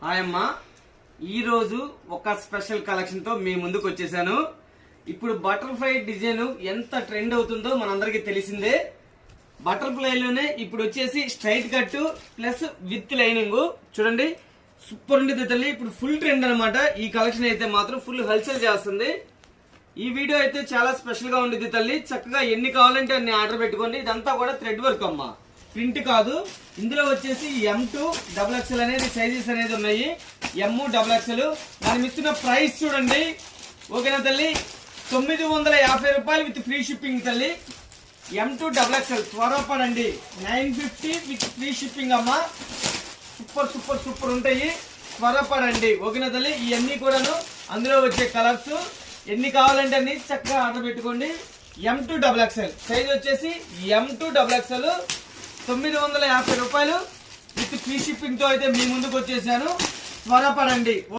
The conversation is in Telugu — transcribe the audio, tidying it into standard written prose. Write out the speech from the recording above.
హాయ్ అమ్మా, ఈరోజు ఒక స్పెషల్ కలెక్షన్ తో మీ ముందుకు వచ్చేసాను. ఇప్పుడు బటర్ఫ్లై డిజైన్ ఎంత ట్రెండ్ అవుతుందో మనందరికీ తెలిసిందే. బటర్ఫ్లైలోనే ఇప్పుడు వచ్చేసి straight cut plus with lining చూడండి, సూపర్ ఉండేది తల్లి. ఇప్పుడు ఫుల్ ట్రెండ్ అనమాట. ఈ కలెక్షన్ అయితే మాత్రం ఫుల్ హల్చల్ చేస్తుంది. ఈ వీడియో అయితే చాలా స్పెషల్ గా ఉండేది తల్లి. చక్కగా ఎన్ని కావాలంటే అన్ని ఆర్డర్ పెట్టుకోండి. ఇదంతా కూడా థ్రెడ్ వర్క్ అమ్మా, ప్రింట్ కాదు. ఇందులో వచ్చేసి M2 XXL అనేది సైజెస్ అనేది ఉన్నాయి. M XXL. దాని ఇస్తున్న ప్రైస్ చూడండి. ఓకేనా తల్లి, 950 రూపాయలు విత్ ఫ్రీ షిప్పింగ్ తల్లి. M2 XXL త్వరపడండి, 950 విత్ ఫ్రీ షిప్పింగ్ అమ్మా. సూపర్ సూపర్ సూపర్ ఉంటాయి, త్వరపడండి. ఓకేనా తల్లి, ఇవన్నీ కూడాను అందులో వచ్చే కలర్స్. ఎన్ని కావాలంటే అన్ని చక్కగా ఆర్డర్ పెట్టుకోండి. M2 XXL సైజ్ వచ్చేసి M2 XXL 950 రూపాయలు విత్ ఫ్రీ షిప్పింగ్ తో అయితే మీ ముందుకు వచ్చేసాను. త్వరపడండి.